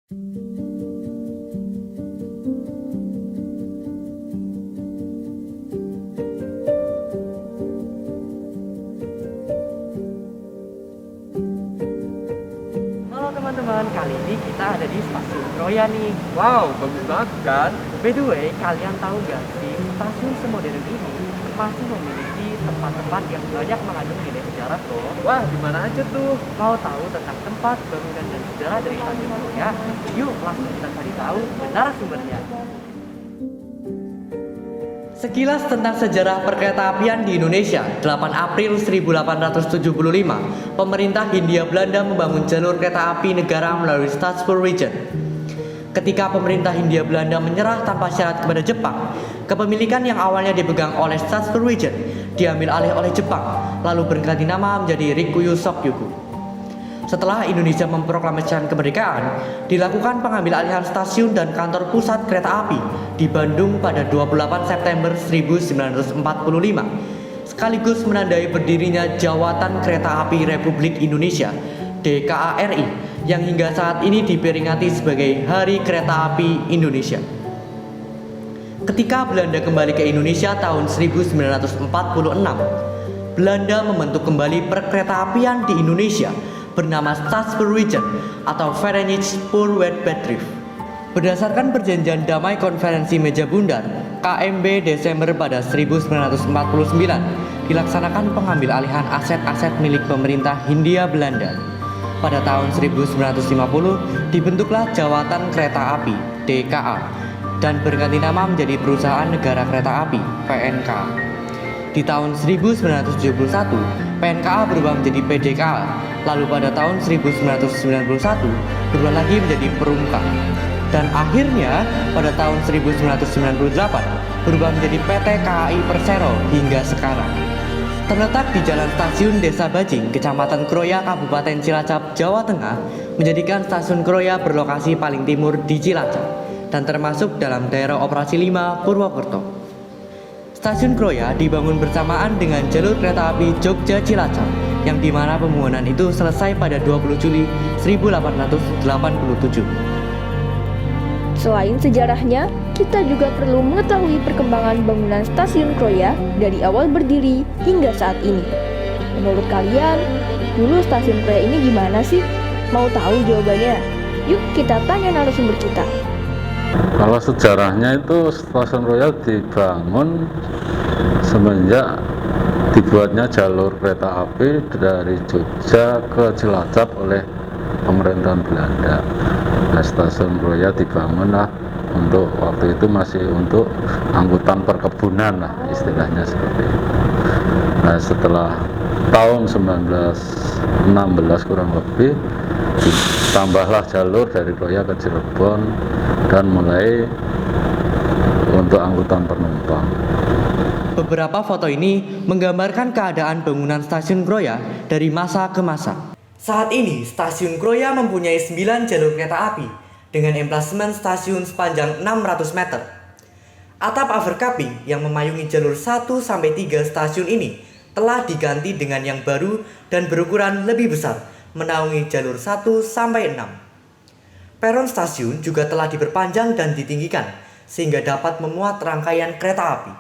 Halo teman-teman, kali ini kita ada di Stasiun Kroya nih. Wow, bagus banget kan? By the way, kalian tahu gak sih, stasiun semodern ini masih memiliki tempat-tempat yang banyak mengandung nilai sejarah tuh. Wah, di mana aja tuh? Mau tahu tentang tempat, bangunan, dan sejarah dari Stasiun Kroya? Yuk langsung kita cari tahu narasumbernya. Sekilas tentang sejarah perkeretaapian di Indonesia, 8 April 1875, pemerintah Hindia Belanda membangun jalur kereta api negara melalui Stadspoor Region. Ketika pemerintah Hindia Belanda menyerah tanpa syarat kepada Jepang, kepemilikan yang awalnya dipegang oleh Stadspoor Region diambil alih oleh Jepang, lalu berganti nama menjadi Rikuyu Shokyuku. Setelah Indonesia memproklamasikan kemerdekaan, dilakukan pengambil alihan stasiun dan kantor pusat kereta api di Bandung pada 28 September 1945, sekaligus menandai berdirinya Jawatan Kereta Api Republik Indonesia (DKARI) yang hingga saat ini diperingati sebagai Hari Kereta Api Indonesia. Ketika Belanda kembali ke Indonesia tahun 1946, Belanda membentuk kembali perkeretaapian di Indonesia bernama Stadspoor Region atau Verenigd Spoorwegbedrijf. Berdasarkan perjanjian damai konferensi Meja Bundar KMB Desember pada 1949, dilaksanakan pengambil alihan aset-aset milik pemerintah Hindia Belanda. Pada tahun 1950 dibentuklah Jawatan Kereta Api (DKA) dan berganti nama menjadi Perusahaan Negara Kereta Api (PNK). Di tahun 1971, PNKA berubah menjadi PDKA, lalu pada tahun 1991 berubah lagi menjadi Perumka, dan akhirnya pada tahun 1998 berubah menjadi PT KAI Persero hingga sekarang. Terletak di Jalan Stasiun Desa Bajing, Kecamatan Kroya, Kabupaten Cilacap, Jawa Tengah, menjadikan Stasiun Kroya berlokasi paling timur di Cilacap dan termasuk dalam daerah operasi 5 Purwokerto. Stasiun Kroya dibangun bersamaan dengan jalur kereta api Jogja-Cilacap, yang dimana pembangunan itu selesai pada 20 Juli 1887. Selain sejarahnya, kita juga perlu mengetahui perkembangan bangunan Stasiun Kroya dari awal berdiri hingga saat ini. Menurut kalian, dulu Stasiun Kroya ini gimana sih? Mau tahu jawabannya? Yuk kita tanya narasumber kita. Kalau sejarahnya itu Stasiun Kroya dibangun semenjak dibuatnya jalur kereta api dari Jogja ke Cilacap oleh pemerintahan Belanda. Nah, Stasiun Kroya dibangun lah untuk waktu itu masih untuk angkutan perkebunan lah istilahnya seperti itu. Nah, setelah tahun 1916 kurang lebih ditambahlah jalur dari Kroya ke Cirebon dan mulai untuk angkutan penumpang. Beberapa foto ini menggambarkan keadaan bangunan Stasiun Kroya dari masa ke masa. Saat ini, Stasiun Kroya mempunyai 9 jalur kereta api dengan emplasemen stasiun sepanjang 600 meter. Atap overcapping yang memayungi jalur 1-3 stasiun ini telah diganti dengan yang baru dan berukuran lebih besar, menaungi jalur 1-6. Peron stasiun juga telah diperpanjang dan ditinggikan sehingga dapat memuat rangkaian kereta api.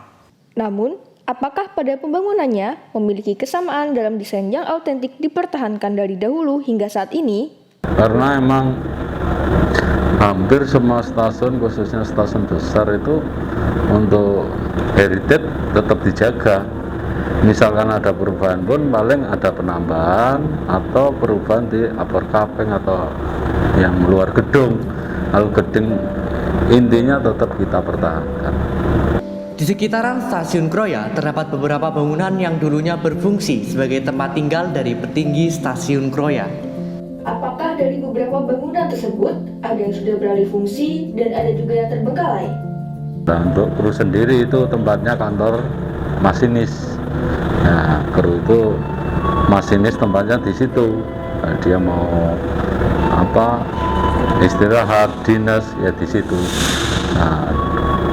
Namun, apakah pada pembangunannya memiliki kesamaan dalam desain yang autentik dipertahankan dari dahulu hingga saat ini? Karena emang hampir semua stasiun, khususnya stasiun besar itu untuk heritage tetap dijaga. Misalkan ada perubahan pun paling ada penambahan atau perubahan di overcapping atau yang luar gedung. Kalau gedung intinya tetap kita pertahankan. Di sekitaran Stasiun Kroya terdapat beberapa bangunan yang dulunya berfungsi sebagai tempat tinggal dari petinggi Stasiun Kroya. Apakah dari beberapa bangunan tersebut ada yang sudah beralih fungsi dan ada juga yang terbengkalai? Nah, untuk kru sendiri itu tempatnya kantor masinis. Nah, kru itu masinis tempatnya di situ. Nah, dia mau istirahat, dinas ya di situ. Nah,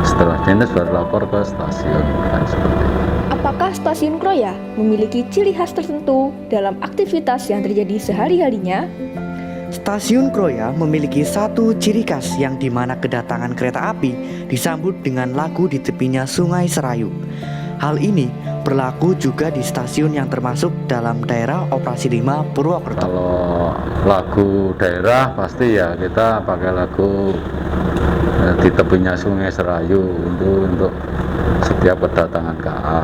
setelah dinas baru lapor ke stasiun kan seperti itu. Apakah Stasiun Kroya memiliki ciri khas tertentu dalam aktivitas yang terjadi sehari-harinya? Stasiun Kroya memiliki satu ciri khas yang dimana kedatangan kereta api disambut dengan lagu di tepinya Sungai Serayu. Hal ini berlaku juga di stasiun yang termasuk dalam daerah operasi 5 Purwokerto. Kalau lagu daerah pasti ya kita pakai lagu di tepinya Sungai Serayu untuk setiap kedatangan KA.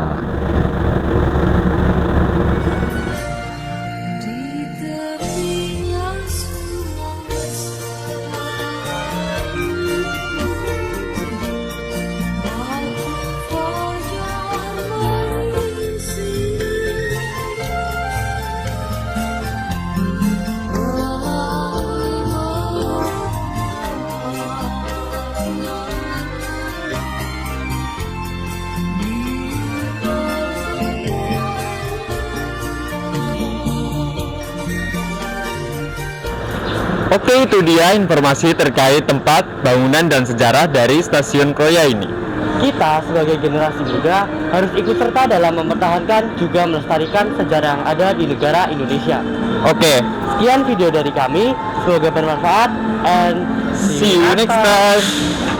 Oke, itu dia informasi terkait tempat, bangunan, dan sejarah dari Stasiun Kroya ini. Kita sebagai generasi muda harus ikut serta dalam mempertahankan juga melestarikan sejarah yang ada di negara Indonesia. Oke, Sekian video dari kami, semoga bermanfaat and see you next time.